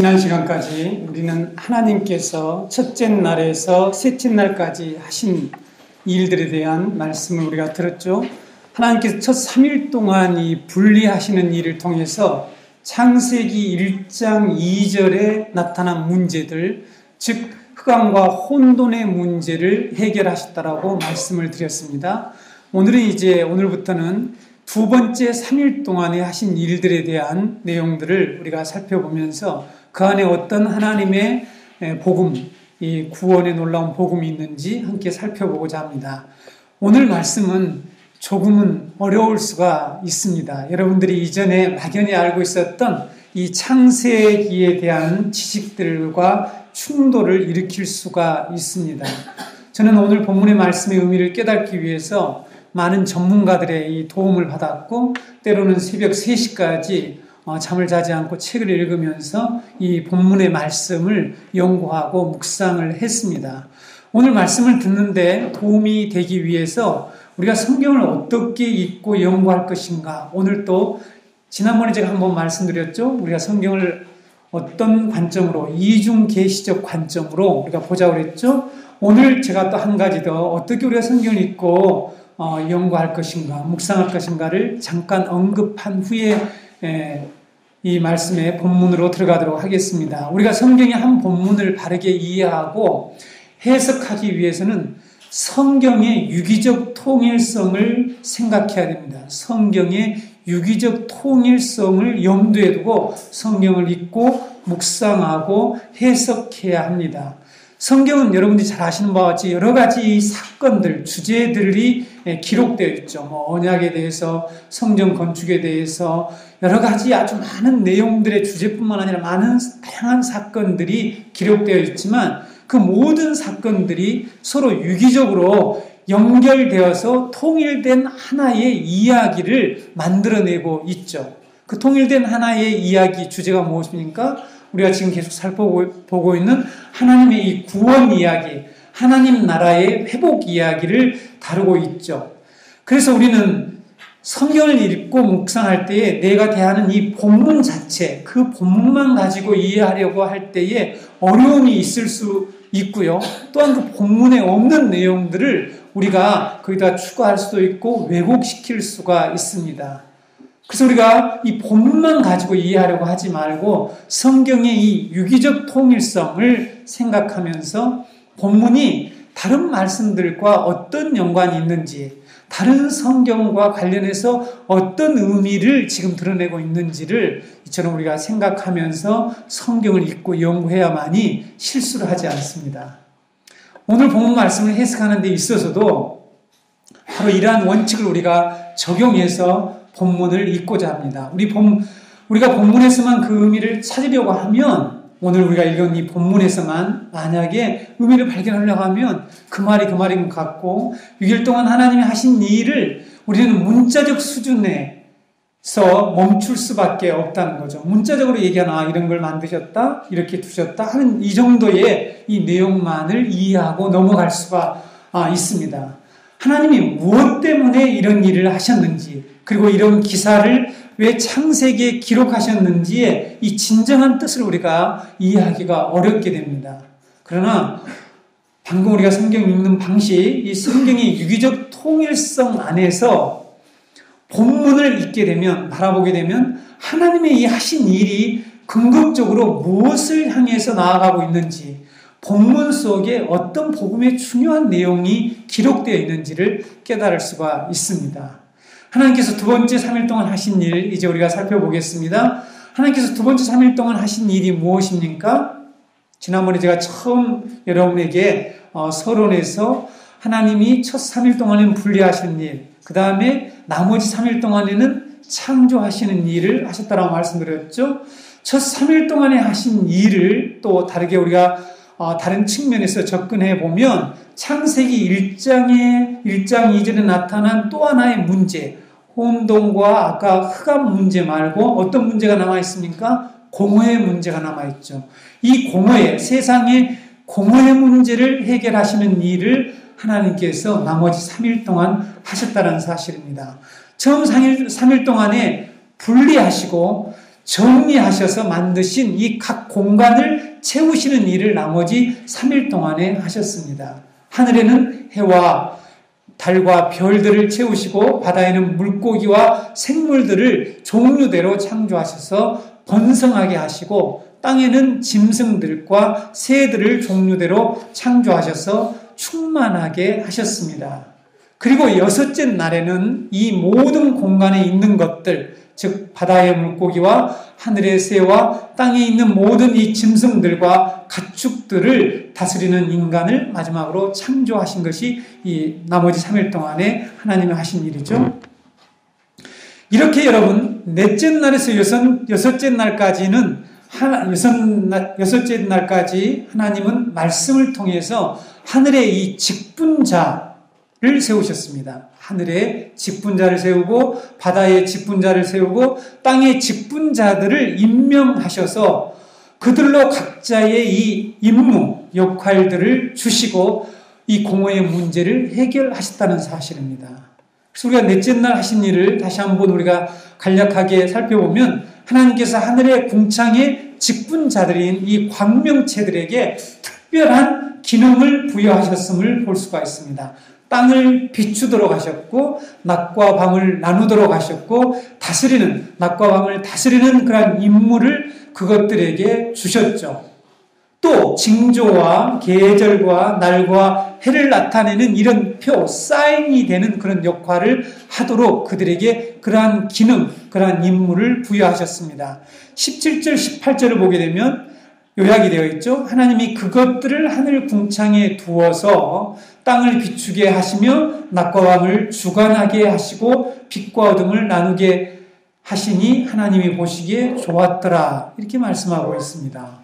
지난 시간까지 우리는 하나님께서 첫째 날에서 셋째 날까지 하신 일들에 대한 말씀을 우리가 들었죠. 하나님께서 첫 3일 동안 이 분리하시는 일을 통해서 창세기 1장 2절에 나타난 문제들, 즉 흑암과 혼돈의 문제를 해결하셨다라고 말씀을 드렸습니다. 오늘부터는 두 번째 3일 동안에 하신 일들에 대한 내용들을 우리가 살펴보면서 그 안에 어떤 하나님의 복음, 이 구원의 놀라운 복음이 있는지 함께 살펴보고자 합니다. 오늘 말씀은 조금은 어려울 수가 있습니다. 여러분들이 이전에 막연히 알고 있었던 이 창세기에 대한 지식들과 충돌을 일으킬 수가 있습니다. 저는 오늘 본문의 말씀의 의미를 깨닫기 위해서 많은 전문가들의 이 도움을 받았고, 때로는 새벽 3시까지 잠을 자지 않고 책을 읽으면서 이 본문의 말씀을 연구하고 묵상을 했습니다. 오늘 말씀을 듣는데 도움이 되기 위해서 우리가 성경을 어떻게 읽고 연구할 것인가, 오늘 또 지난번에 제가 한번 말씀드렸죠. 우리가 성경을 어떤 관점으로, 이중계시적 관점으로 우리가 보자고 그랬죠. 오늘 제가 또 한 가지 더 어떻게 우리가 성경을 읽고 연구할 것인가, 묵상할 것인가를 잠깐 언급한 후에 이 말씀의 본문으로 들어가도록 하겠습니다. 우리가 성경의 한 본문을 바르게 이해하고 해석하기 위해서는 성경의 유기적 통일성을 생각해야 됩니다. 성경의 유기적 통일성을 염두에 두고 성경을 읽고 묵상하고 해석해야 합니다. 성경은 여러분들이 잘 아시는 바와 같이 여러 가지 사건들, 주제들이 기록되어 있죠. 언약에 대해서, 성전 건축에 대해서 여러 가지 아주 많은 내용들의 주제뿐만 아니라 많은 다양한 사건들이 기록되어 있지만 그 모든 사건들이 서로 유기적으로 연결되어서 통일된 하나의 이야기를 만들어내고 있죠. 그 통일된 하나의 이야기 주제가 무엇입니까? 우리가 지금 계속 살펴보고 있는 하나님의 이 구원 이야기, 하나님 나라의 회복 이야기를 다루고 있죠. 그래서 우리는 성경을 읽고 묵상할 때에 내가 대하는 이 본문 자체, 그 본문만 가지고 이해하려고 할 때에 어려움이 있을 수 있고요. 또한 그 본문에 없는 내용들을 우리가 거기다 추가할 수도 있고 왜곡시킬 수가 있습니다. 그래서 우리가 이 본문만 가지고 이해하려고 하지 말고 성경의 이 유기적 통일성을 생각하면서 본문이 다른 말씀들과 어떤 연관이 있는지, 다른 성경과 관련해서 어떤 의미를 지금 드러내고 있는지를 이처럼 우리가 생각하면서 성경을 읽고 연구해야만이 실수를 하지 않습니다. 오늘 본문 말씀을 해석하는 데 있어서도 바로 이러한 원칙을 우리가 적용해서 본문을 읽고자 합니다. 우리가 본문에서만 그 의미를 찾으려고 하면, 오늘 우리가 읽은 이 본문에서만 만약에 의미를 발견하려고 하면 그 말인 것 같고, 6일 동안 하나님이 하신 일을 우리는 문자적 수준에서 멈출 수밖에 없다는 거죠. 문자적으로 얘기하나 이런 걸 만드셨다, 이렇게 두셨다 하는 이 정도의 이 내용만을 이해하고 넘어갈 수가 있습니다. 하나님이 무엇 때문에 이런 일을 하셨는지, 그리고 이런 기사를 왜 창세기에 기록하셨는지의 이 진정한 뜻을 우리가 이해하기가 어렵게 됩니다. 그러나 방금 우리가 성경 읽는 방식, 이 성경의 유기적 통일성 안에서 본문을 읽게 되면, 바라보게 되면 하나님의 이 하신 일이 궁극적으로 무엇을 향해서 나아가고 있는지, 본문 속에 어떤 복음의 중요한 내용이 기록되어 있는지를 깨달을 수가 있습니다. 하나님께서 두 번째 3일 동안 하신 일, 이제 우리가 살펴보겠습니다. 하나님께서 두 번째 3일 동안 하신 일이 무엇입니까? 지난번에 제가 처음 여러분에게 서론에서 하나님이 첫 3일 동안에는 분리하시는 일, 그 다음에 나머지 3일 동안에는 창조하시는 일을 하셨다라고 말씀드렸죠. 첫 3일 동안에 하신 일을 또 다르게 우리가 다른 측면에서 접근해 보면 창세기 1장 2절에 나타난 또 하나의 문제, 혼돈과 아까 흑암 문제 말고 어떤 문제가 남아있습니까? 공허의 문제가 남아있죠. 이 세상의 공허의 문제를 해결하시는 일을 하나님께서 나머지 3일 동안 하셨다는 사실입니다. 처음 3일 동안에 분리하시고 정리하셔서 만드신 이 각 공간을 채우시는 일을 나머지 3일 동안에 하셨습니다. 하늘에는 해와 달과 별들을 채우시고 바다에는 물고기와 생물들을 종류대로 창조하셔서 번성하게 하시고 땅에는 짐승들과 새들을 종류대로 창조하셔서 충만하게 하셨습니다. 그리고 여섯째 날에는 이 모든 공간에 있는 것들, 즉 바다의 물고기와 하늘의 새와 땅에 있는 모든 이 짐승들과 가축들을 다스리는 인간을 마지막으로 창조하신 것이 이 나머지 3일 동안에 하나님이 하신 일이죠. 이렇게 여러분 넷째 날에서 여섯째 날까지는 여섯째 날까지 하나님은 말씀을 통해서 하늘의 이 직분자를 세우셨습니다. 하늘에 직분자를 세우고 바다에 직분자를 세우고 땅의 직분자들을 임명하셔서 그들로 각자의 이 임무, 역할들을 주시고 이 공허의 문제를 해결하셨다는 사실입니다. 그래서 우리가 넷째 날 하신 일을 다시 한번 우리가 간략하게 살펴보면 하나님께서 하늘의 궁창의 직분자들인 이 광명체들에게 특별한 기능을 부여하셨음을 볼 수가 있습니다. 땅을 비추도록 하셨고 낮과 밤을 나누도록 하셨고 낮과 밤을 다스리는 그런 임무를 그것들에게 주셨죠. 또 징조와 계절과 날과 해를 나타내는 이런 표, 사인이 되는 그런 역할을 하도록 그들에게 그러한 기능, 그러한 임무를 부여하셨습니다. 17절, 18절을 보게 되면 요약이 되어 있죠. 하나님이 그것들을 하늘 궁창에 두어서 땅을 비추게 하시며 낮과 밤을 주관하게 하시고 빛과 어둠을 나누게 하시니 하나님이 보시기에 좋았더라. 이렇게 말씀하고 있습니다.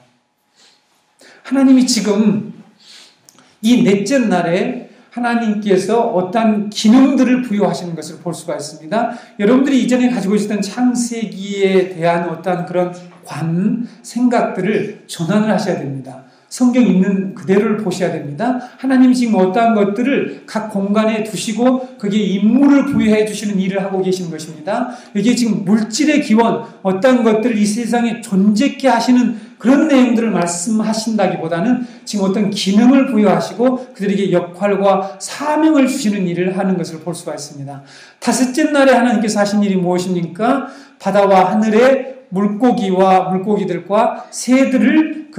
하나님이 지금 이 넷째 날에 하나님께서 어떤 기능들을 부여하시는 것을 볼 수가 있습니다. 여러분들이 이전에 가지고 있었던 창세기에 대한 어떤 그런 생각들을 전환을 하셔야 됩니다. 성경 있는 그대로를 보셔야 됩니다. 하나님이 지금 어떠한 것들을 각 공간에 두시고 거기에 임무를 부여해 주시는 일을 하고 계시는 것입니다. 이게 지금 물질의 기원, 어떠한 것들을 이 세상에 존재케 하시는 그런 내용들을 말씀하신다기보다는 지금 어떤 기능을 부여하시고 그들에게 역할과 사명을 주시는 일을 하는 것을 볼 수가 있습니다. 다섯째 날에 하나님께서 하신 일이 무엇입니까? 바다와 하늘의 물고기들과 새들을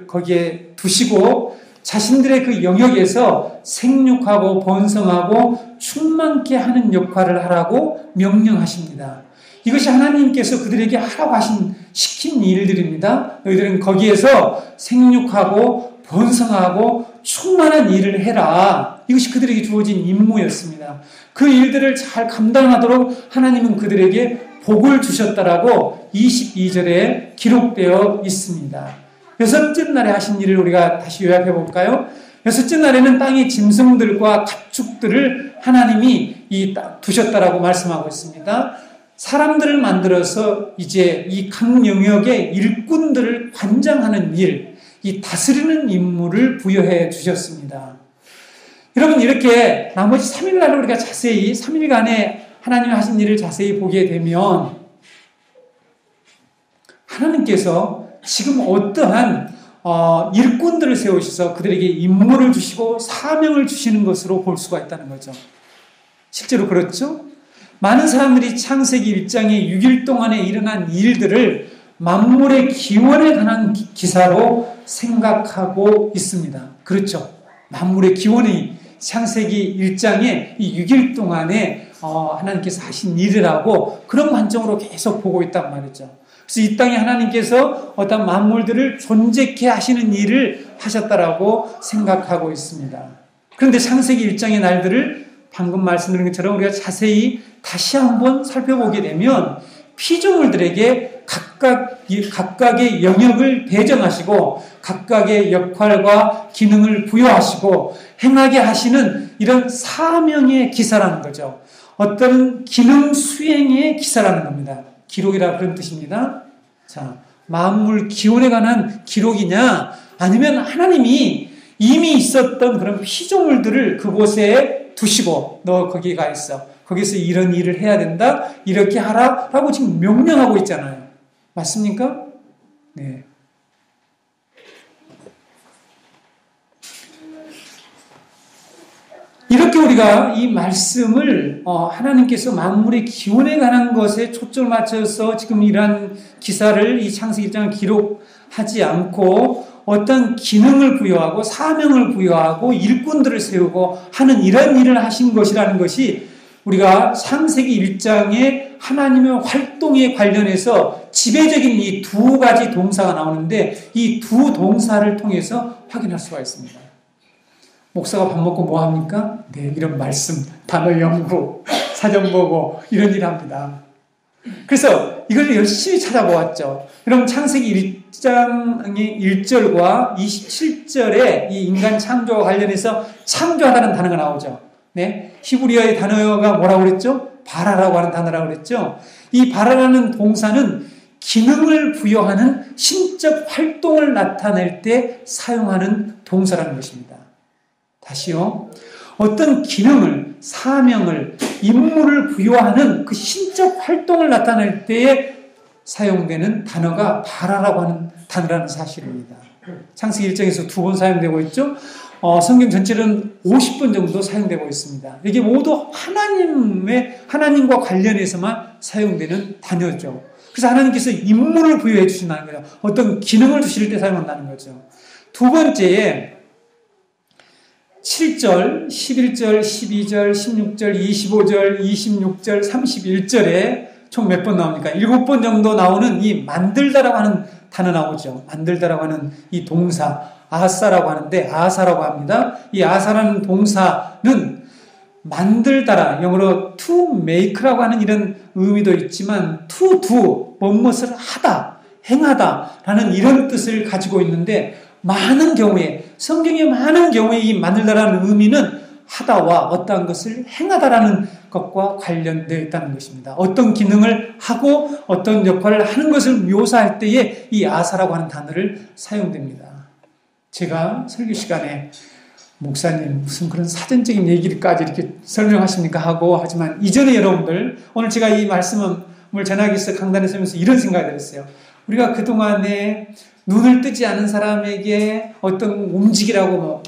거기에 두시고 자신들의 그 영역에서 생육하고 번성하고 충만케 하는 역할을 하라고 명령하십니다. 이것이 하나님께서 그들에게 하라고 시킨 일들입니다. 너희들은 거기에서 생육하고 번성하고 충만한 일을 해라. 이것이 그들에게 주어진 임무였습니다. 그 일들을 잘 감당하도록 하나님은 그들에게 복을 주셨다라고 22절에 기록되어 있습니다. 여섯째 날에 하신 일을 우리가 다시 요약해 볼까요? 여섯째 날에는 땅의 짐승들과 가축들을 하나님이 두셨다라고 말씀하고 있습니다. 사람들을 만들어서 이제 이 각 영역의 일꾼들을 관장하는 일, 이 다스리는 임무를 부여해 주셨습니다. 여러분 이렇게 나머지 3일날을 우리가 자세히 3일간의 하나님이 하신 일을 자세히 보게 되면 하나님께서 지금 어떠한 일꾼들을 세우셔서 그들에게 임무를 주시고 사명을 주시는 것으로 볼 수가 있다는 거죠. 실제로 그렇죠? 많은 사람들이 창세기 1장에 6일 동안에 일어난 일들을 만물의 기원에 관한 기사로 생각하고 있습니다. 그렇죠? 만물의 기원이 창세기 1장에 이 6일 동안에 하나님께서 하신 일이라고 그런 관점으로 계속 보고 있단 말이죠. 그래서 이 땅에 하나님께서 어떤 만물들을 존재케 하시는 일을 하셨다라고 생각하고 있습니다. 그런데 창세기 1장의 날들을 방금 말씀드린 것처럼 우리가 자세히 다시 한번 살펴보게 되면 피조물들에게 각각의 영역을 배정하시고 각각의 역할과 기능을 부여하시고 행하게 하시는 이런 사명의 기사라는 거죠. 어떤 기능 수행의 기사라는 겁니다. 기록이라 그런 뜻입니다. 자, 만물 기원에 관한 기록이냐 아니면 하나님이 이미 있었던 그런 피조물들을 그곳에 두시고 너 거기 가 있어. 거기서 이런 일을 해야 된다. 이렇게 하라. 라고 지금 명령하고 있잖아요. 맞습니까? 네. 이렇게 우리가 이 말씀을 하나님께서 만물의 기원에 관한 것에 초점을 맞춰서 지금 이러한 기사를 이 창세기 1장을 기록하지 않고 어떤 기능을 부여하고 사명을 부여하고 일꾼들을 세우고 하는 이런 일을 하신 것이라는 것이 우리가 창세기 1장의 하나님의 활동에 관련해서 지배적인 이 두 가지 동사가 나오는데 이 두 동사를 통해서 확인할 수가 있습니다. 목사가 밥 먹고 뭐 합니까? 네, 이런 말씀, 단어 연구, 사전 보고 이런 일 합니다. 그래서 이걸 열심히 찾아보았죠. 그럼 창세기 1장의 1절과 27절에 이 인간 창조와 관련해서 창조하다는 단어가 나오죠. 네, 히브리어의 단어가 뭐라고 그랬죠? 바라라고 하는 단어라고 그랬죠. 이 바라라는 동사는 기능을 부여하는 신적 활동을 나타낼 때 사용하는 동사라는 것입니다. 다시요. 어떤 기능을, 사명을, 임무를 부여하는 그 신적 활동을 나타낼 때에 사용되는 단어가 바라라고 하는 단어라는 사실입니다. 창세기 1장에서 2번 사용되고 있죠. 성경 전체는 50번 정도 사용되고 있습니다. 이게 모두 하나님과 관련해서만 사용되는 단어죠. 그래서 하나님께서 임무를 부여해 주신다는 거죠. 어떤 기능을 주실 때 사용한다는 거죠. 두 번째에 7절, 11절, 12절, 16절, 25절, 26절, 31절에 총 몇 번 나옵니까? 7번 정도 나오는 이 만들다라고 하는 단어 나오죠. 만들다라고 하는 이 동사, 아사라고 하는데 아사라고 합니다. 이 아사라는 동사는 만들다라, 영어로 to make라고 하는 이런 의미도 있지만 to do, 무엇을 하다, 행하다라는 이런 뜻을 가지고 있는데 많은 경우에, 성경의 많은 경우에 이 만들다라는 의미는 하다와 어떠한 것을 행하다라는 것과 관련되어 있다는 것입니다. 어떤 기능을 하고 어떤 역할을 하는 것을 묘사할 때에 이 아사라고 하는 단어를 사용됩니다. 제가 설교 시간에 목사님 무슨 그런 사전적인 얘기까지 이렇게 설명하십니까 하고 하지만 이전에 여러분들 오늘 제가 이 말씀을 전하기 위해서 강단에 서면서 이런 생각이 들었어요. 우리가 그동안에 눈을 뜨지 않은 사람에게 어떤 움직이라고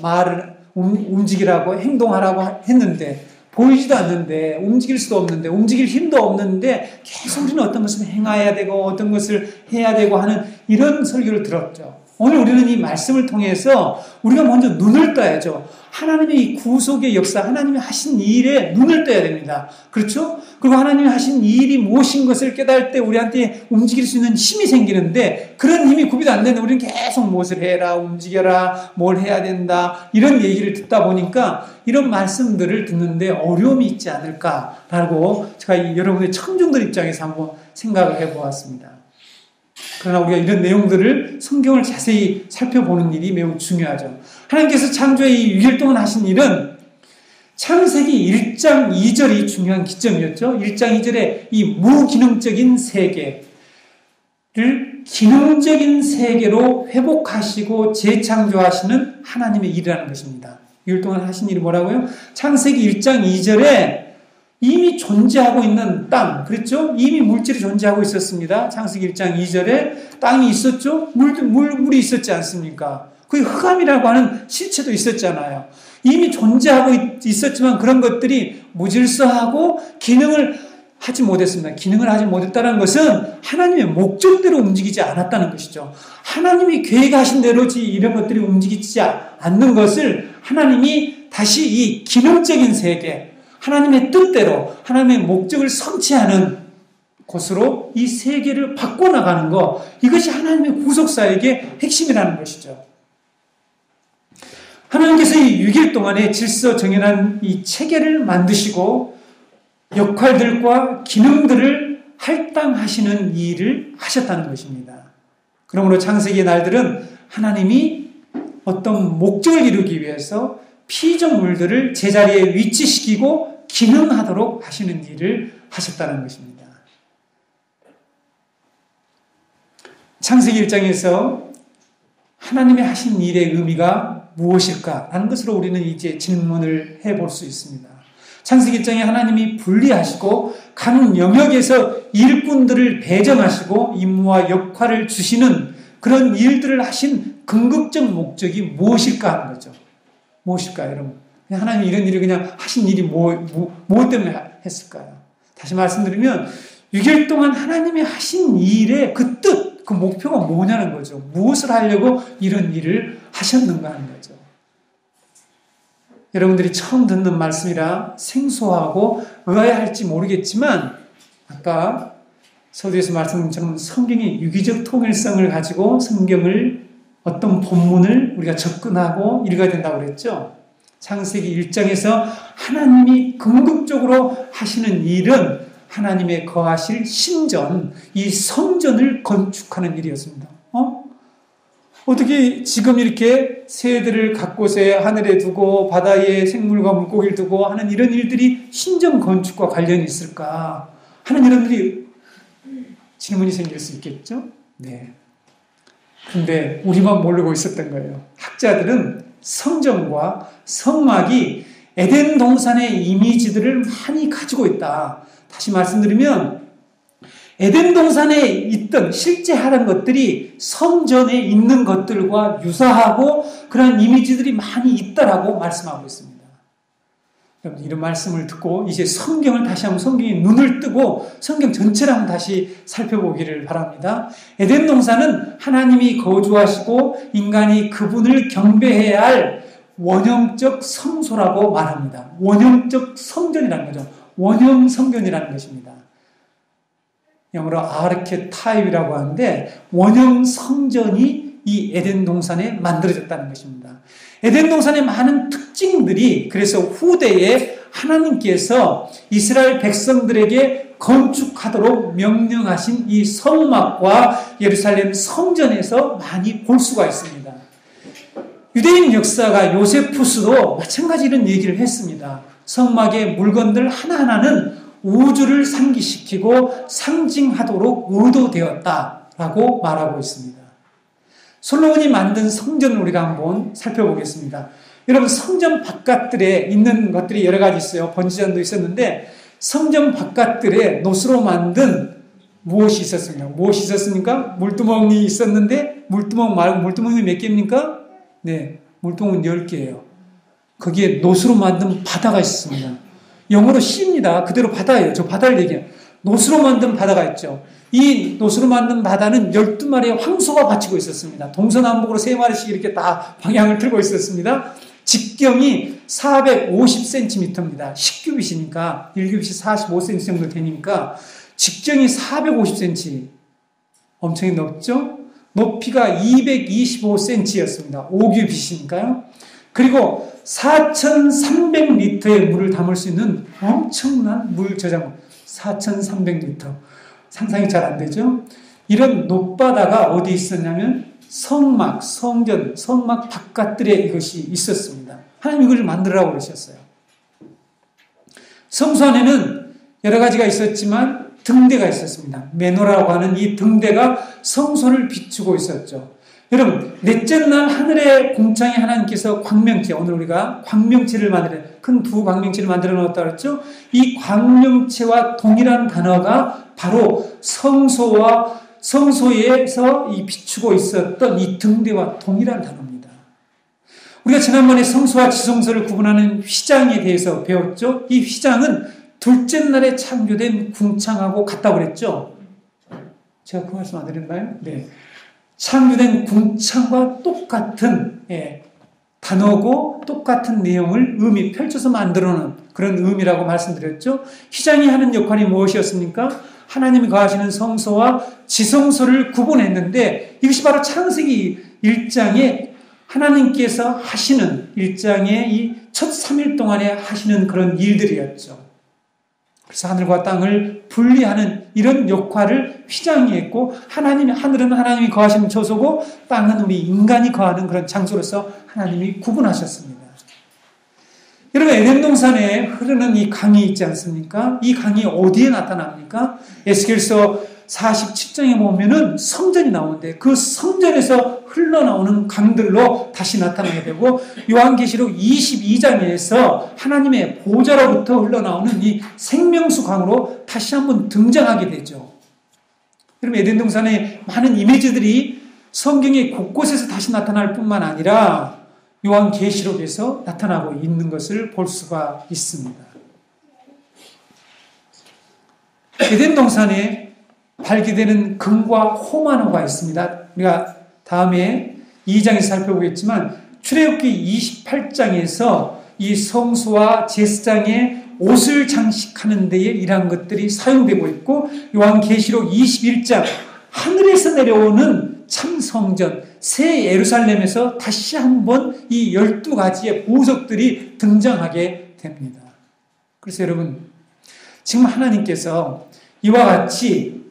움직이라고 행동하라고 했는데 보이지도 않는데 움직일 수도 없는데 움직일 힘도 없는데 계속 우리는 어떤 것을 행해야 되고 어떤 것을 해야 되고 하는 이런 설교를 들었죠. 오늘 우리는 이 말씀을 통해서 우리가 먼저 눈을 떠야죠. 하나님의 이 구속의 역사, 하나님이 하신 일에 눈을 떠야 됩니다. 그렇죠? 그리고 하나님이 하신 일이 무엇인 것을 깨달을 때 우리한테 움직일 수 있는 힘이 생기는데 그런 힘이 구비도 안 되는데 우리는 계속 무엇을 해라, 움직여라, 뭘 해야 된다 이런 얘기를 듣다 보니까 이런 말씀들을 듣는데 어려움이 있지 않을까라고 제가 여러분의 청중들 입장에서 한번 생각을 해보았습니다. 그러나 우리가 이런 내용들을 성경을 자세히 살펴보는 일이 매우 중요하죠. 하나님께서 창조의 이 6일 동안 하신 일은 창세기 1장 2절이 중요한 기점이었죠. 1장 2절에 이 무기능적인 세계를 기능적인 세계로 회복하시고 재창조하시는 하나님의 일이라는 것입니다. 6일 동안 하신 일이 뭐라고요? 창세기 1장 2절에 이미 존재하고 있는 땅, 그렇죠? 이미 물질이 존재하고 있었습니다. 창세기 1장 2절에 땅이 있었죠? 물이 있었지 않습니까? 그 흑암이라고 하는 실체도 있었잖아요. 이미 존재하고 있었지만 그런 것들이 무질서하고 기능을 하지 못했습니다. 기능을 하지 못했다는 것은 하나님의 목적대로 움직이지 않았다는 것이죠. 하나님이 계획하신 대로지 이런 것들이 움직이지 않는 것을 하나님이 다시 이 기능적인 세계, 하나님의 뜻대로 하나님의 목적을 성취하는 곳으로 이 세계를 바꿔나가는 것, 이것이 하나님의 구속사역의 핵심이라는 것이죠. 하나님께서 이 6일 동안에 질서 정연한 이 체계를 만드시고 역할들과 기능들을 할당하시는 일을 하셨다는 것입니다. 그러므로 창세기의 날들은 하나님이 어떤 목적을 이루기 위해서 피조물들을 제자리에 위치시키고 기능하도록 하시는 일을 하셨다는 것입니다. 창세기 1장에서 하나님이 하신 일의 의미가 무엇일까? 라는 것으로 우리는 이제 질문을 해볼 수 있습니다. 창세기 1장에 하나님이 분리하시고 각 영역에서 일꾼들을 배정하시고 임무와 역할을 주시는 그런 일들을 하신 궁극적 목적이 무엇일까 하는 거죠. 무엇일까요, 여러분? 하나님이 이런 일을 그냥 하신 일이 무엇 때문에 했을까요? 다시 말씀드리면 6일 동안 하나님이 하신 일의 그 뜻, 그 목표가 뭐냐는 거죠. 무엇을 하려고 이런 일을 하셨는가 하는 거죠. 여러분들이 처음 듣는 말씀이라 생소하고 의아해할지 모르겠지만 아까 서두에서 말씀드린 것처럼 성경이 유기적 통일성을 가지고 성경을 어떤 본문을 우리가 접근하고 읽어야 된다고 그랬죠. 창세기 1장에서 하나님이 궁극적으로 하시는 일은 하나님의 거하실 신전, 이 성전을 건축하는 일이었습니다. 어떻게 지금 이렇게 새들을 각곳에 하늘에 두고 바다에 생물과 물고기를 두고 하는 이런 일들이 신전 건축과 관련이 있을까 하는 이런 일이 질문이 생길 수 있겠죠? 네. 근데 우리만 모르고 있었던 거예요. 학자들은 성전과 성막이 에덴 동산의 이미지들을 많이 가지고 있다. 다시 말씀드리면 에덴 동산에 있던 실제 하던 것들이 성전에 있는 것들과 유사하고 그런 이미지들이 많이 있다라고 말씀하고 있습니다. 여러분 이런 말씀을 듣고 이제 성경을 다시 한번 성경에 눈을 뜨고 성경 전체를 한번 다시 살펴보기를 바랍니다. 에덴 동산은 하나님이 거주하시고 인간이 그분을 경배해야 할 원형적 성소라고 말합니다. 원형적 성전이라는 거죠. 원형 성전이라는 것입니다. 영어로 아르케타입이라고 하는데 원형 성전이 이 에덴 동산에 만들어졌다는 것입니다. 에덴 동산의 많은 특징들이 그래서 후대에 하나님께서 이스라엘 백성들에게 건축하도록 명령하신 이 성막과 예루살렘 성전에서 많이 볼 수가 있습니다. 유대인 역사가 요세푸스도 마찬가지 이런 얘기를 했습니다. 성막의 물건들 하나하나는 우주를 상기시키고 상징하도록 의도되었다라고 말하고 있습니다. 솔로몬이 만든 성전을 우리가 한번 살펴보겠습니다. 여러분 성전 바깥들에 있는 것들이 여러 가지 있어요. 번지잔도 있었는데 성전 바깥들에 노스로 만든 무엇이 있었습니까? 무엇이 있었습니까? 물두멍이 있었는데 물두멍 말고 물두멍이 몇 개입니까? 네, 물두멍은 10개예요. 거기에 노스로 만든 바다가 있습니다. 영어로 시입니다. 그대로 바다예요. 저 바다를 얘기해요. 노스로 만든 바다가 있죠. 이 노스로 만든 바다는 12마리의 황소가 받치고 있었습니다. 동서남북으로 3마리씩 이렇게 다 방향을 틀고 있었습니다. 직경이 450cm입니다. 10규빗이니까 1규빗이 45cm 정도 되니까 직경이 450cm. 엄청 높죠? 높이가 225cm였습니다. 5규빗이니까요. 그리고 4,300리터의 물을 담을 수 있는 엄청난 물 저장고. 4,300리터. 상상이 잘 안 되죠? 이런 높바다가 어디 있었냐면 성막, 성전, 성막 바깥들에 이것이 있었습니다. 하나님 이걸 만들라고 그러셨어요. 성소 안에는 여러 가지가 있었지만 등대가 있었습니다. 메노라고 하는 이 등대가 성소를 비추고 있었죠. 여러분, 넷째 날 하늘의 공창에 하나님께서 광명체, 오늘 우리가 광명체를 만들어요. 큰 두 광명체를 만들어 놓았다고 했죠? 이 광명체와 동일한 단어가 바로 성소에서 이 비추고 있었던 이 등대와 동일한 단어입니다. 우리가 지난번에 성소와 지성소를 구분하는 휘장에 대해서 배웠죠? 이 휘장은 둘째 날에 창조된 궁창하고 같다고 그랬죠? 제가 그 말씀 안 드렸나요? 네. 창조된 궁창과 똑같은 단어고 똑같은 내용을 펼쳐서 만들어놓은 그런 의미라고 말씀드렸죠. 휘장이 하는 역할이 무엇이었습니까? 하나님이 거하시는 성소와 지성소를 구분했는데 이것이 바로 창세기 1장에 하나님께서 하시는 1장의 이 첫 3일 동안에 하시는 그런 일들이었죠. 그래서 하늘과 땅을 분리하는 이런 역할을 휘장이 했고 하늘은 하나님이 거하시는 처소고 땅은 우리 인간이 거하는 그런 장소로서 하나님이 구분하셨습니다. 여러분 에덴 동산에 흐르는 이 강이 있지 않습니까? 이 강이 어디에 나타납니까? 에스겔서 47장에 보면은 성전이 나오는데 그 성전에서 흘러나오는 강들로 다시 나타나게 되고, 요한계시록 22장에서 하나님의 보좌로부터 흘러나오는 이 생명수 강으로 다시 한번 등장하게 되죠. 여러분, 에덴 동산의 많은 이미지들이 성경의 곳곳에서 다시 나타날 뿐만 아니라 요한계시록에서 나타나고 있는 것을 볼 수가 있습니다. 에덴 동산에 발견되는 금과 호마노가 있습니다. 우리가 다음에 2장에서 살펴보겠지만 출애굽기 28장에서 이 성소와 제사장의 옷을 장식하는 데에 이러한 것들이 사용되고 있고, 요한계시록 21장 하늘에서 내려오는 참성전 새 예루살렘에서 다시 한번 이 12가지의 보석들이 등장하게 됩니다. 그래서 여러분, 지금 하나님께서 이와 같이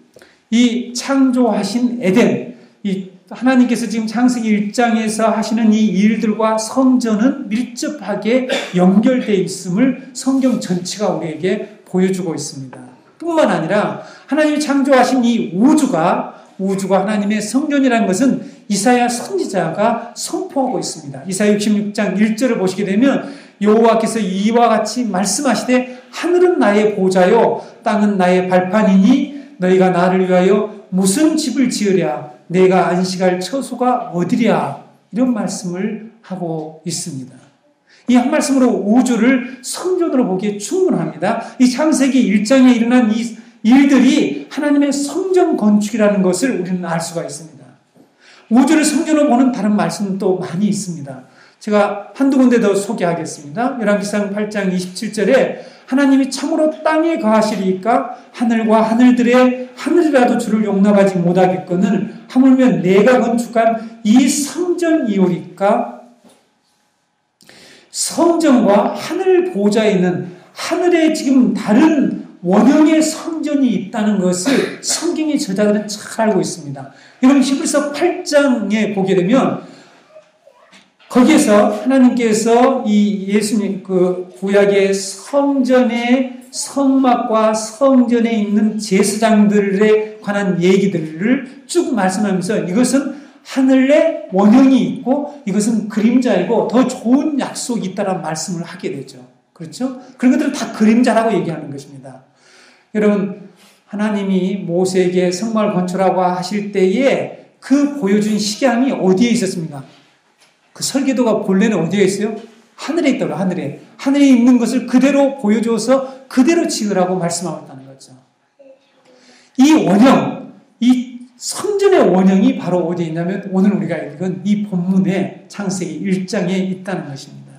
이 창조하신 에덴, 이 하나님께서 지금 창세기 1장에서 하시는 이 일들과 성전은 밀접하게 연결되어 있음을 성경 전체가 우리에게 보여주고 있습니다. 뿐만 아니라 하나님이 창조하신 이 우주가 하나님의 성전이라는 것은 이사야 선지자가 선포하고 있습니다. 이사야 66장 1절을 보시게 되면 여호와께서 이와 같이 말씀하시되 하늘은 나의 보좌요 땅은 나의 발판이니 너희가 나를 위하여 무슨 집을 지으랴 내가 안식할 처소가 어디랴, 이런 말씀을 하고 있습니다. 이 한 말씀으로 우주를 성전으로 보기에 충분합니다. 이 창세기 1장에 일어난 이 일들이 하나님의 성전 건축이라는 것을 우리는 알 수가 있습니다. 우주를 성전으로 보는 다른 말씀도 많이 있습니다. 제가 한두 군데 더 소개하겠습니다. 열왕기상 8장 27절에 하나님이 참으로 땅에 거하시리이까 하늘과 하늘이라도 주를 용납하지 못하겠거늘 하물며 내가 건축한 이 성전이오리까. 성전과 하늘 보좌에 있는 하늘에 지금 다른 원형의 성전이 있다는 것을 성경의 저자들은 잘 알고 있습니다. 여러분, 히브리서 8장에 보게 되면 거기에서 하나님께서 이 예수님 그 구약의 성전의 성막과 성전에 있는 제사장들에 관한 얘기들을 쭉 말씀하면서 이것은 하늘의 원형이 있고 이것은 그림자이고 더 좋은 약속이 있다는 말씀을 하게 되죠. 그렇죠? 그런 것들은 다 그림자라고 얘기하는 것입니다. 여러분, 하나님이 모세에게 성막을 건축하라고 하실 때에 그 보여준 식양이 어디에 있었습니까? 그 설계도가 본래는 어디에 있어요? 하늘에 있다고. 하늘에 있는 것을 그대로 보여줘서 그대로 지으라고 말씀하고 있다는 거죠. 이 원형, 이 성전의 원형이 바로 어디에 있냐면 오늘 우리가 읽은 이 본문의 창세기 1장에 있다는 것입니다.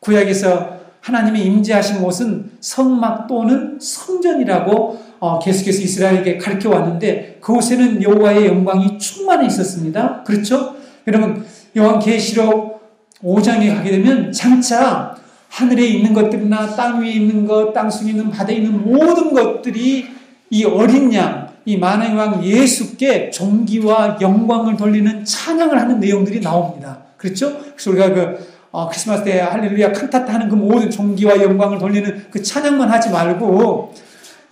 구약에서 하나님의 임재하신 곳은 성막 또는 성전이라고 계속해서 이스라엘에게 가르쳐 왔는데 그곳에는 여호와의 영광이 충만해 있었습니다. 그렇죠? 여러분, 요한계시록 5장에 가게 되면 장차 하늘에 있는 것들이나 땅 위에 있는 것, 땅 속에 있는 바다에 있는 모든 것들이 이 어린 양, 이 만왕의 왕 예수께 존귀와 영광을 돌리는 찬양을 하는 내용들이 나옵니다. 그렇죠? 그래서 우리가 크리스마스 때 할렐루야 칸타타 하는 그 모든 존귀와 영광을 돌리는 그 찬양만 하지 말고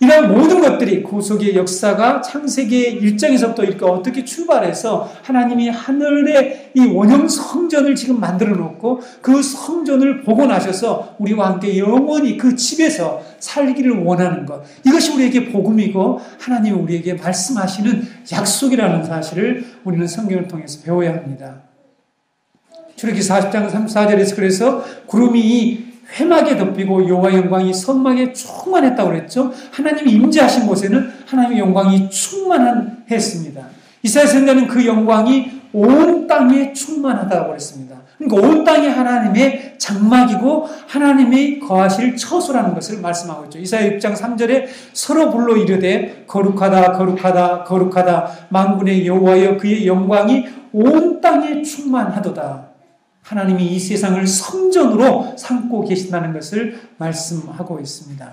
이런 모든 것들이 그 속의 역사가 창세기 1장에서부터 이렇게 어떻게 출발해서 하나님이 하늘의 이 원형 성전을 지금 만들어 놓고 그 성전을 보고 나셔서 우리와 함께 영원히 그 집에서 살기를 원하는 것, 이것이 우리에게 복음이고 하나님이 우리에게 말씀하시는 약속이라는 사실을 우리는 성경을 통해서 배워야 합니다. 출애굽기 40장 34절에서 그래서 구름이 회막에 덮이고 여호와의 영광이 성막에 충만했다고 그랬죠. 하나님이 임재하신 곳에는 하나님의 영광이 충만했습니다. 이사야 선지자는 그 영광이 온 땅에 충만하다고 그랬습니다. 그러니까 온 땅이 하나님의 장막이고 하나님이 거하실 처소라는 것을 말씀하고 있죠. 이사야 6장 3절에 서로 불러 이르되 거룩하다 거룩하다 거룩하다 만군의 여호와여 그의 영광이 온 땅에 충만하도다. 하나님이 이 세상을 성전으로 삼고 계신다는 것을 말씀하고 있습니다.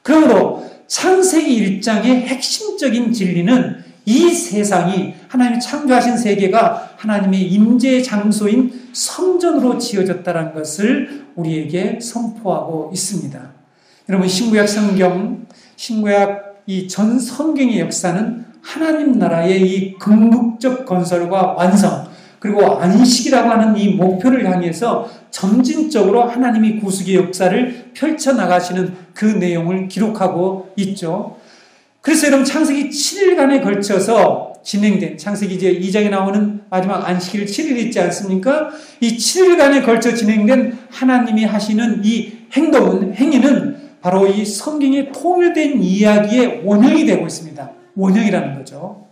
그러므로 창세기 1장의 핵심적인 진리는 이 세상이 하나님이 창조하신 세계가 하나님의 임재 장소인 성전으로 지어졌다는 것을 우리에게 선포하고 있습니다. 여러분, 신구약 성경, 신구약 이 전 성경의 역사는 하나님 나라의 이 궁극적 건설과 완성, 그리고 안식이라고 하는 이 목표를 향해서 점진적으로 하나님이 구속의 역사를 펼쳐나가시는 그 내용을 기록하고 있죠. 그래서 여러분 창세기 7일간에 걸쳐서 진행된, 창세기 이제 2장에 나오는 마지막 안식일 7일 있지 않습니까? 이 7일간에 걸쳐 진행된 하나님이 하시는 이 행위는 바로 이 성경에 통일된 이야기의 원형이 되고 있습니다. 원형이라는 거죠.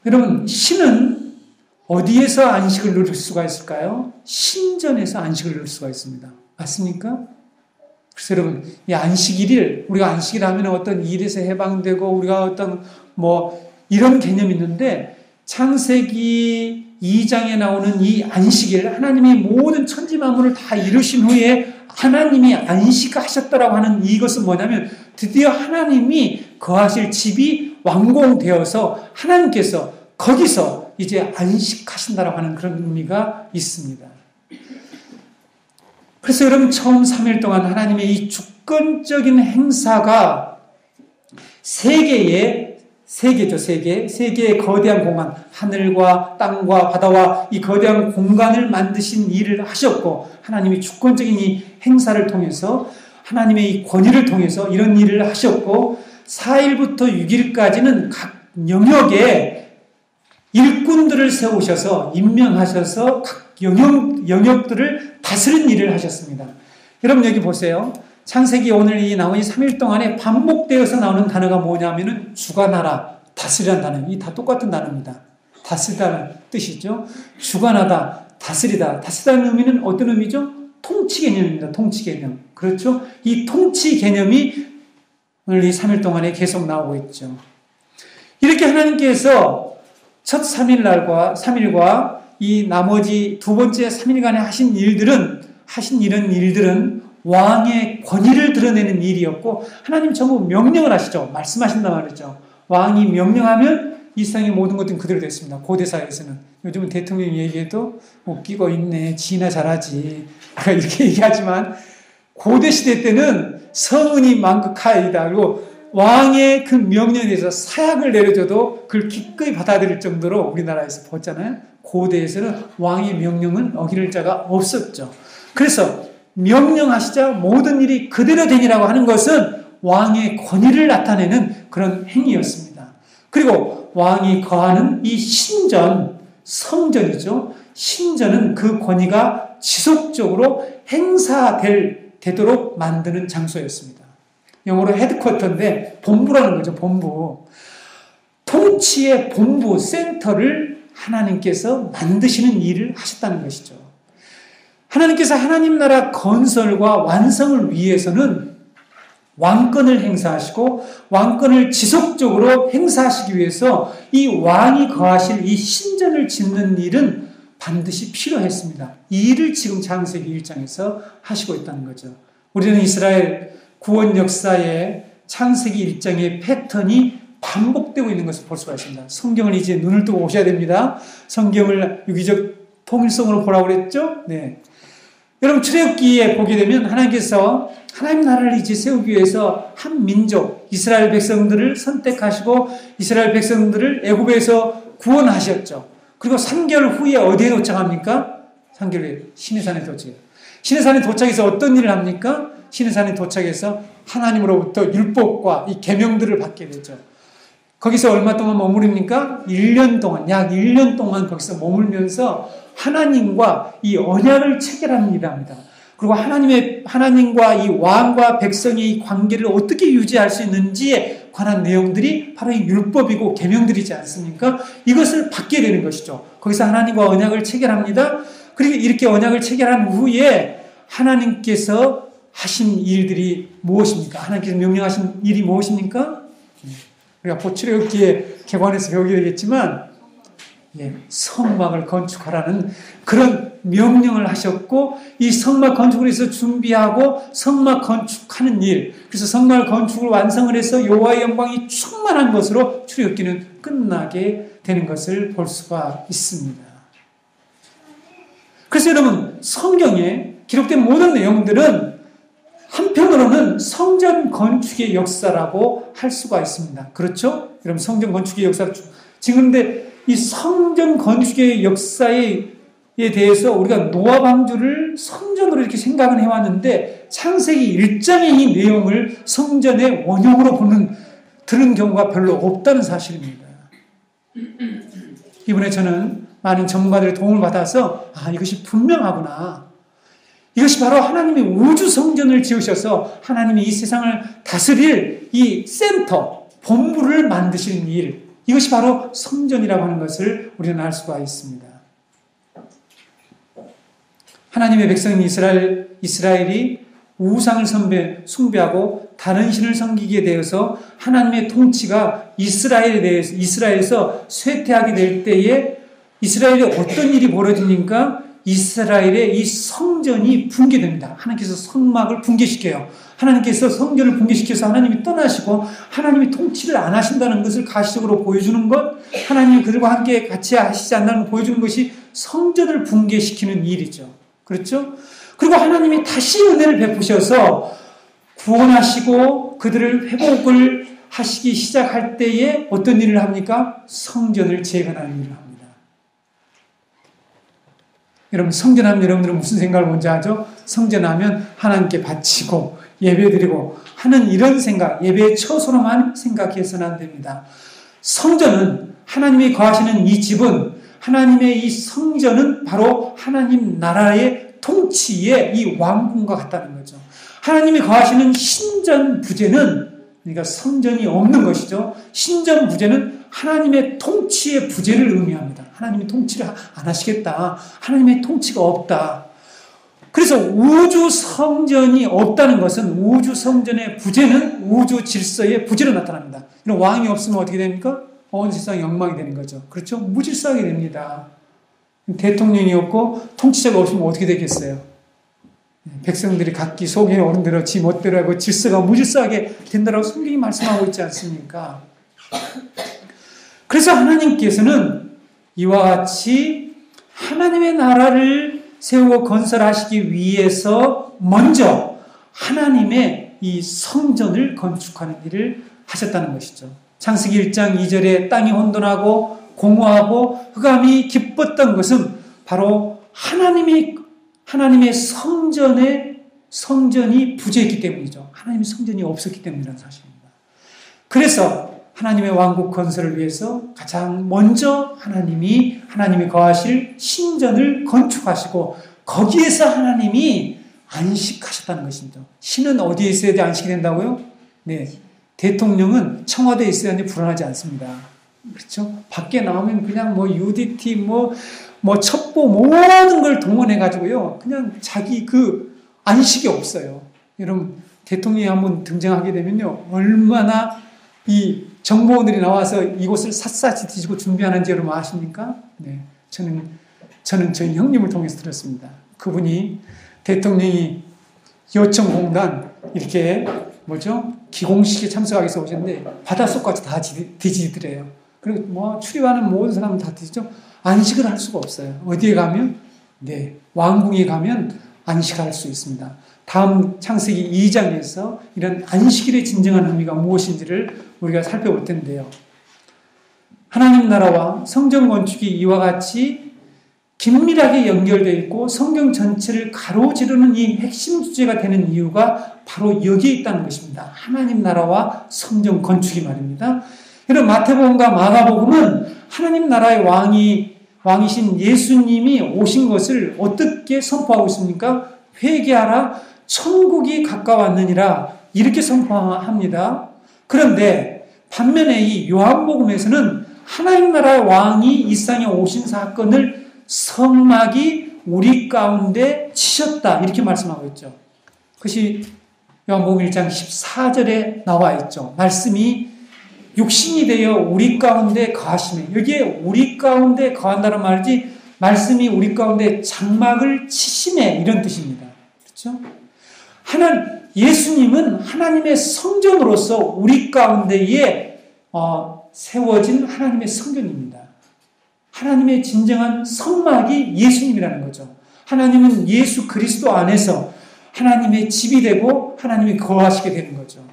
여러분, 신은 어디에서 안식을 누릴 수가 있을까요? 신전에서 안식을 누릴 수가 있습니다. 맞습니까? 그래서 여러분, 이 안식일을, 우리가 안식일 하면 어떤 일에서 해방되고, 우리가 어떤 이런 개념이 있는데, 창세기 2장에 나오는 이 안식일, 하나님이 모든 천지 만물을 다 이루신 후에 하나님이 안식하셨다라고 하는 이것은 뭐냐면, 드디어 하나님이 거하실 집이 완공되어서 하나님께서 거기서 이제 안식하신다라고 하는 그런 의미가 있습니다. 그래서 여러분 처음 3일 동안 하나님의 이 주권적인 행사가 세계의 거대한 공간, 하늘과 땅과 바다와 이 거대한 공간을 만드신 일을 하셨고, 하나님이 주권적인 이 행사를 통해서 하나님의 이 권위를 통해서 이런 일을 하셨고, 4일부터 6일까지는 각 영역에 일꾼들을 세우셔서 임명하셔서 각 영역들을 다스린 일을 하셨습니다. 여러분 여기 보세요. 창세기 오늘 이 나온 이 3일 동안에 반복되어서 나오는 단어가 뭐냐면은 주관하라, 다스리라는 단어. 이 다 똑같은 단어입니다. 다스리다는 뜻이죠. 주관하다, 다스리다. 다스리다는 의미는 어떤 의미죠? 통치 개념입니다. 통치 개념. 그렇죠? 이 통치 개념이 오늘 이 3일 동안에 계속 나오고 있죠. 이렇게 하나님께서 첫 3일과 이 나머지 두 번째 3일간에 하신 이런 일들은 왕의 권위를 드러내는 일이었고, 하나님 전부 명령을 하시죠. 말씀하신단 말이죠. 왕이 명령하면 이 세상의 모든 것들은 그대로 됐습니다. 고대사에서는. 요즘은 대통령이 얘기해도 웃기고 있네, 지나 잘하지, 이렇게 얘기하지만 고대 시대 때는 서문이 만극하이다. 그리고 왕의 그 명령에 대해서 사약을 내려줘도 그걸 기꺼이 받아들일 정도로 우리나라에서 봤잖아요. 고대에서는 왕의 명령은 어기를 자가 없었죠. 그래서 명령하시자 모든 일이 그대로 되니라고 하는 것은 왕의 권위를 나타내는 그런 행위였습니다. 그리고 왕이 거하는 이 신전, 성전이죠. 신전은 그 권위가 지속적으로 되도록 만드는 장소였습니다. 영어로 헤드쿼터인데 본부라는 거죠. 본부. 통치의 본부, 센터를 하나님께서 만드시는 일을 하셨다는 것이죠. 하나님께서 하나님 나라 건설과 완성을 위해서는 왕권을 행사하시고 왕권을 지속적으로 행사하시기 위해서 이 왕이 거하실 이 신전을 짓는 일은 반드시 필요했습니다. 이 일을 지금 창세기 1장에서 하시고 있다는 거죠. 우리는 이스라엘 구원 역사의 창세기 1장의 패턴이 반복되고 있는 것을 볼 수가 있습니다. 성경을 이제 눈을 뜨고 오셔야 됩니다. 성경을 유기적 통일성으로 보라고 그랬죠? 네. 여러분 출애굽기에 보게 되면 하나님께서 하나님 나라를 이제 세우기 위해서 한 민족 이스라엘 백성들을 선택하시고 이스라엘 백성들을 애굽에서 구원하셨죠. 그리고 3개월 후에 어디에 도착합니까? 3개월 후에 시내산에 도착해요. 시내산에 도착해서 어떤 일을 합니까? 시내산에 도착해서 하나님으로부터 율법과 이 계명들을 받게 되죠. 거기서 얼마 동안 머무릅니까? 1년 동안, 약 1년 동안 거기서 머물면서 하나님과 이 언약을 체결하는 일을 합니다. 그리고 하나님과 이 왕과 백성의 이 관계를 어떻게 유지할 수 있는지에 관한 내용들이 바로 이 율법이고 계명들이지 않습니까? 이것을 받게 되는 것이죠. 거기서 하나님과 언약을 체결합니다. 그리고 이렇게 언약을 체결한 후에 하나님께서 하신 일들이 무엇입니까? 하나님께서 명령하신 일이 무엇입니까? 우리가 출애굽기에 개관해서 배우게 되겠지만 성막을 건축하라는 그런 명령을 하셨고, 이 성막 건축을 해서 준비하고 성막 건축하는 일, 그래서 성막 건축을 완성을 해서 여호와의 영광이 충만한 것으로 출애굽기는 끝나게 되는 것을 볼 수가 있습니다. 그래서 여러분 성경에 기록된 모든 내용들은 한편으로는 성전 건축의 역사라고 할 수가 있습니다. 그렇죠? 여러분, 성전 건축의 역사. 지금 근데 이 성전 건축의 역사에 대해서 우리가 노아 방주를 성전으로 이렇게 생각을 해왔는데 창세기 1장의 이 내용을 성전의 원형으로 들은 경우가 별로 없다는 사실입니다. 이번에 저는 많은 전문가들의 도움을 받아서 이것이 분명하구나. 이것이 바로 하나님이 우주 성전을 지으셔서 하나님이 이 세상을 다스릴 이 센터, 본부를 만드시는 일, 이것이 바로 성전이라고 하는 것을 우리는 알 수가 있습니다. 하나님의 백성인 이스라엘이 우상을 숭배하고 다른 신을 섬기게 되어서 하나님의 통치가 이스라엘에서 쇠퇴하게 될 때에 이스라엘에 어떤 일이 벌어지니까 이스라엘의 이 성전이 붕괴됩니다. 하나님께서 성막을 붕괴시켜요. 하나님께서 성전을 붕괴시켜서 하나님이 떠나시고 하나님이 통치를 안 하신다는 것을 가시적으로 보여주는 것, 하나님이 그들과 함께 같이 하시지 않는 걸 보여주는 것이 성전을 붕괴시키는 일이죠. 그렇죠? 그리고 하나님이 다시 은혜를 베푸셔서 구원하시고 그들을 회복을 하시기 시작할 때에 어떤 일을 합니까? 성전을 재건하는 일을 합니다. 여러분, 성전하면 여러분들은 무슨 생각을 먼저 하죠? 성전하면 하나님께 바치고 예배드리고 하는 이런 생각, 예배의 처소로만 생각해서는 안 됩니다. 성전은 하나님이 거하시는 이 집은, 하나님의 이 성전은 바로 하나님 나라의 통치의 이 왕궁과 같다는 거죠. 하나님이 거하시는 신전부제는, 그러니까 성전이 없는 것이죠. 신전부제는 하나님의 통치의 부재를 의미합니다. 하나님이 통치를 안 하시겠다. 하나님의 통치가 없다. 그래서 우주 성전이 없다는 것은 우주 성전의 부재는 우주 질서의 부재로 나타납니다. 이런 왕이 없으면 어떻게 됩니까? 온 세상이 엉망이 되는 거죠. 그렇죠? 무질서하게 됩니다. 대통령이 없고 통치자가 없으면 어떻게 되겠어요? 백성들이 각기 속에 오는 대로 지 멋대로 하고 질서가 무질서하게 된다고 성경이 말씀하고 있지 않습니까? 그래서 하나님께서는 이와 같이 하나님의 나라를 세우고 건설하시기 위해서 먼저 하나님의 이 성전을 건축하는 일을 하셨다는 것이죠. 창세기 1장 2절에 땅이 혼돈하고 공허하고 흑암이 깊었던 것은 바로 하나님의 성전이 부재했기 때문이죠. 하나님의 성전이 없었기 때문이라는 사실입니다. 그래서 하나님의 왕국 건설을 위해서 가장 먼저 하나님이 거하실 신전을 건축하시고 거기에서 하나님이 안식하셨다는 것입니다. 신은 어디에 있어야 안식이 된다고요? 네, 대통령은 청와대에 있어야 불안하지 않습니다. 그렇죠? 밖에 나오면 그냥 UDT 첩보 모든 걸 동원해가지고요. 그냥 자기 안식이 없어요. 여러분, 대통령이 한번 등장하게 되면요. 얼마나 이 정보원들이 나와서 이곳을 샅샅이 뒤지고 준비하는지 여러분 아십니까? 네. 저는 저희 형님을 통해서 들었습니다. 그분이 대통령이 요청공단 이렇게 기공식에 참석하기 위해서 오셨는데 바닷속까지 다 뒤지더래요. 그리고 출입하는 모든 사람은 다 뒤지죠. 안식을 할 수가 없어요. 어디에 가면? 네, 왕궁에 가면 안식할 수 있습니다. 다음 창세기 2장에서 이런 안식일의 진정한 의미가 무엇인지를 우리가 살펴볼 텐데요. 하나님 나라와 성전 건축이 이와 같이 긴밀하게 연결되어 있고 성경 전체를 가로지르는 이 핵심 주제가 되는 이유가 바로 여기에 있다는 것입니다. 하나님 나라와 성전 건축이 말입니다. 이런 마태복음과 마가복음은 하나님 나라의 왕이신 예수님이 오신 것을 어떻게 선포하고 있습니까? 회개하라, 천국이 가까웠느니라, 이렇게 선포합니다. 그런데 반면에 이 요한복음에서는 하나님 나라의 왕이 이 땅에 오신 사건을 성막이 우리 가운데 치셨다, 이렇게 말씀하고 있죠. 그것이 요한복음 1장 14절에 나와 있죠. 말씀이 육신이 되어 우리 가운데 거하시네. 여기에 우리 가운데 거한다는 말이지, 말씀이 우리 가운데 장막을 치시네, 이런 뜻입니다. 그렇죠? 예수님은 하나님의 성전으로서 우리 가운데에 세워진 하나님의 성전입니다. 하나님의 진정한 성막이 예수님이라는 거죠. 하나님은 예수 그리스도 안에서 하나님의 집이 되고 하나님이 거하시게 되는 거죠.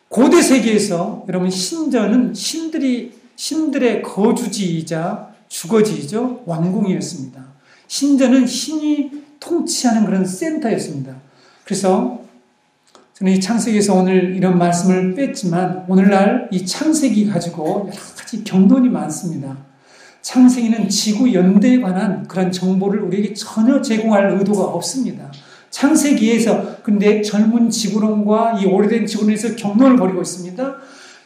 고대 세계에서 여러분 신전은 신들의 거주지이자 주거지이죠. 왕궁이었습니다. 신전은 신이 통치하는 그런 센터였습니다. 그래서 저는 이 창세기에서 오늘 이런 말씀을 뺐지만 오늘날 이 창세기 가지고 여러 가지 경론이 많습니다. 창세기는 지구 연대에 관한 그런 정보를 우리에게 전혀 제공할 의도가 없습니다. 창세기에서 근데 젊은 지구론과 이 오래된 지구론에서 경론을 벌이고 있습니다.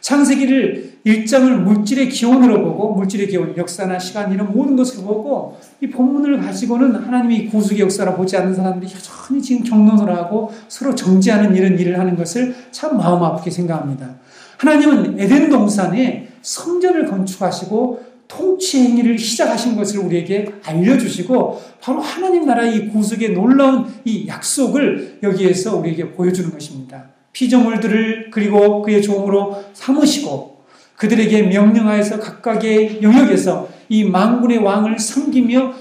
창세기를 1장을 물질의 기원으로 보고 물질의 기원, 역사나 시간 이런 모든 것을 보고 이 본문을 가지고는 하나님이 구속의 역사라 보지 않는 사람들이 여전히 지금 경론을 하고 서로 정죄하는 이런 일을 하는 것을 참 마음 아프게 생각합니다. 하나님은 에덴 동산에 성전을 건축하시고 통치 행위를 시작하신 것을 우리에게 알려주시고 바로 하나님 나라의 이 구속의 놀라운 이 약속을 여기에서 우리에게 보여주는 것입니다. 피조물들을 그리고 그의 종으로 삼으시고 그들에게 명령하여서 각각의 영역에서 이 만군의 왕을 섬기며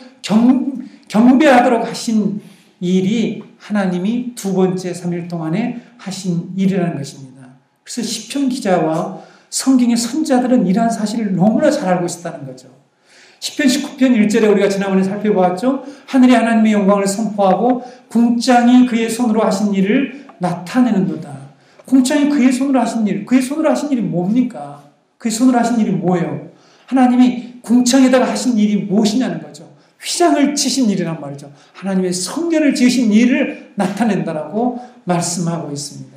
경배하도록 하신 일이 하나님이 두 번째 3일 동안에 하신 일이라는 것입니다. 그래서 시편 기자와 성경의 선지자들은 이러한 사실을 너무나 잘 알고 있었다는 거죠. 시편 19편 1절에 우리가 지난번에 살펴보았죠. 하늘이 하나님의 영광을 선포하고 궁창이 그의 손으로 하신 일을 나타내는도다. 궁창이 그의 손으로 하신 일, 그의 손으로 하신 일이 뭡니까? 그의 손으로 하신 일이 뭐예요? 하나님이 궁창에다가 하신 일이 무엇이냐는 거죠. 휘장을 치신 일이란 말이죠. 하나님의 성전을 지으신 일을 나타낸다라고 말씀하고 있습니다.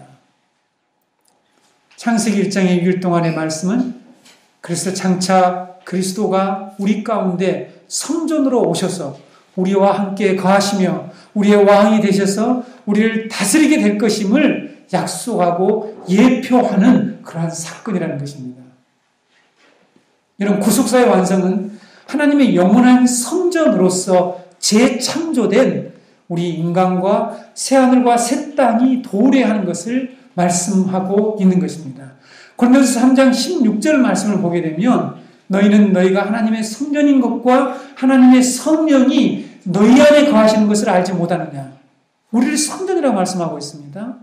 창세기 1장의 6일 동안의 말씀은 그래서 장차 그리스도가 우리 가운데 성전으로 오셔서 우리와 함께 거하시며 우리의 왕이 되셔서 우리를 다스리게 될 것임을 약속하고 예표하는 그러한 사건이라는 것입니다. 이런 구속사의 완성은 하나님의 영원한 성전으로서 재창조된 우리 인간과 새하늘과 새 땅이 도래하는 것을 말씀하고 있는 것입니다. 고린도서 3장 16절 말씀을 보게 되면 너희는 너희가 하나님의 성전인 것과 하나님의 성령이 너희 안에 거하시는 것을 알지 못하느냐. 우리를 성전이라고 말씀하고 있습니다.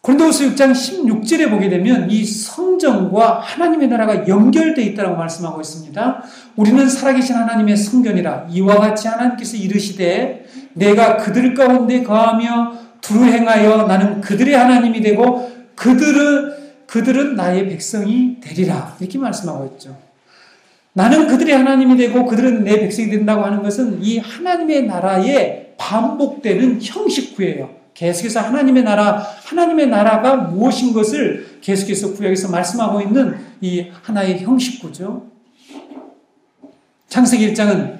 고린도서 6장 16절에 보게 되면 이 성전과 하나님의 나라가 연결되어 있다고 말씀하고 있습니다. 우리는 살아계신 하나님의 성전이라 이와 같이 하나님께서 이르시되 내가 그들 가운데 거하며 두루 행하여 나는 그들의 하나님이 되고 그들은 나의 백성이 되리라. 이렇게 말씀하고 있죠. 나는 그들의 하나님이 되고 그들은 내 백성이 된다고 하는 것은 이 하나님의 나라에 반복되는 형식구예요. 계속해서 하나님의 나라가 무엇인 것을 계속해서 구약에서 말씀하고 있는 이 하나의 형식구죠. 창세기 1장은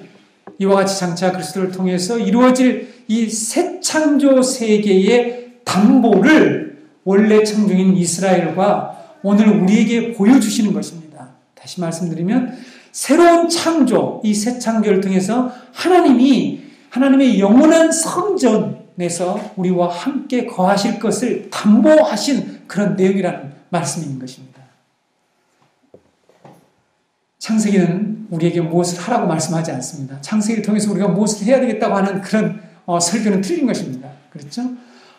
이와 같이 장차 그리스도를 통해서 이루어질 이 새 창조 세계의 담보를 원래 창조인 이스라엘과 오늘 우리에게 보여주시는 것입니다. 다시 말씀드리면 새로운 창조, 이 새 창조를 통해서 하나님의 영원한 성전에서 우리와 함께 거하실 것을 담보하신 그런 내용이라는 말씀인 것입니다. 창세기는 우리에게 무엇을 하라고 말씀하지 않습니다. 창세기를 통해서 우리가 무엇을 해야 되겠다고 하는 그런 설교는 틀린 것입니다. 그렇죠?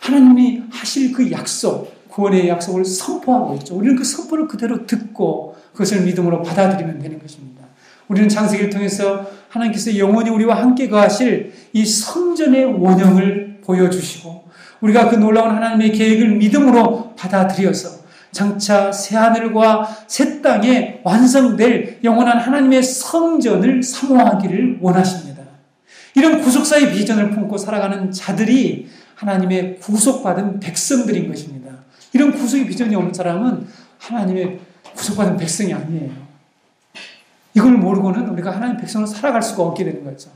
하나님이 하실 그 약속, 구원의 약속을 선포하고 있죠. 우리는 그 선포를 그대로 듣고 그것을 믿음으로 받아들이면 되는 것입니다. 우리는 창세기를 통해서 하나님께서 영원히 우리와 함께 거하실 이 성전의 원형을 보여주시고 우리가 그 놀라운 하나님의 계획을 믿음으로 받아들여서 장차 새하늘과 새 땅에 완성될 영원한 하나님의 성전을 사모하기를 원하십니다. 이런 구속사의 비전을 품고 살아가는 자들이 하나님의 구속받은 백성들인 것입니다. 이런 구속의 비전이 없는 사람은 하나님의 구속받은 백성이 아니에요. 이걸 모르고는 우리가 하나님 백성으로 살아갈 수가 없게 되는 거죠.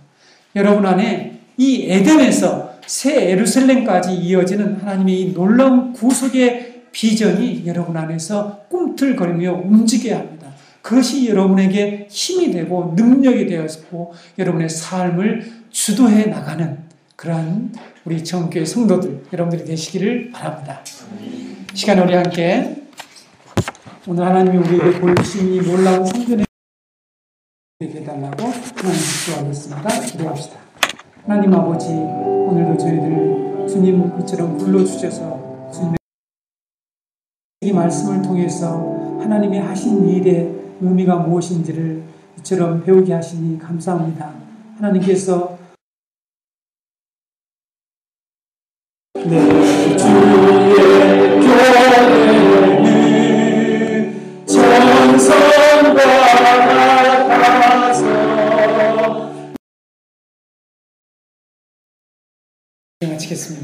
여러분 안에 이 에덴에서 새 예루살렘까지 이어지는 하나님의 이 놀라운 구속의 비전이 여러분 안에서 꿈틀거리며 움직여야 합니다. 그것이 여러분에게 힘이 되고 능력이 되었고 여러분의 삶을 주도해 나가는 그러한 우리 정교회 성도들 여러분들이 되시기를 바랍니다. 시간 우리 함께 오늘 하나님이 우리에게 보여주신 이 놀라운 성전에 되게 해달라고 하나님 기도하겠습니다. 기도합시다. 하나님 아버지, 오늘도 저희들 주님 이처럼 불러주셔서 주님의 이 말씀을 통해서 하나님이 하신 일의 의미가 무엇인지를 이처럼 배우게 하시니 감사합니다. 하나님께서 내 주의 교회는 전선과 같아서 마치겠습니다.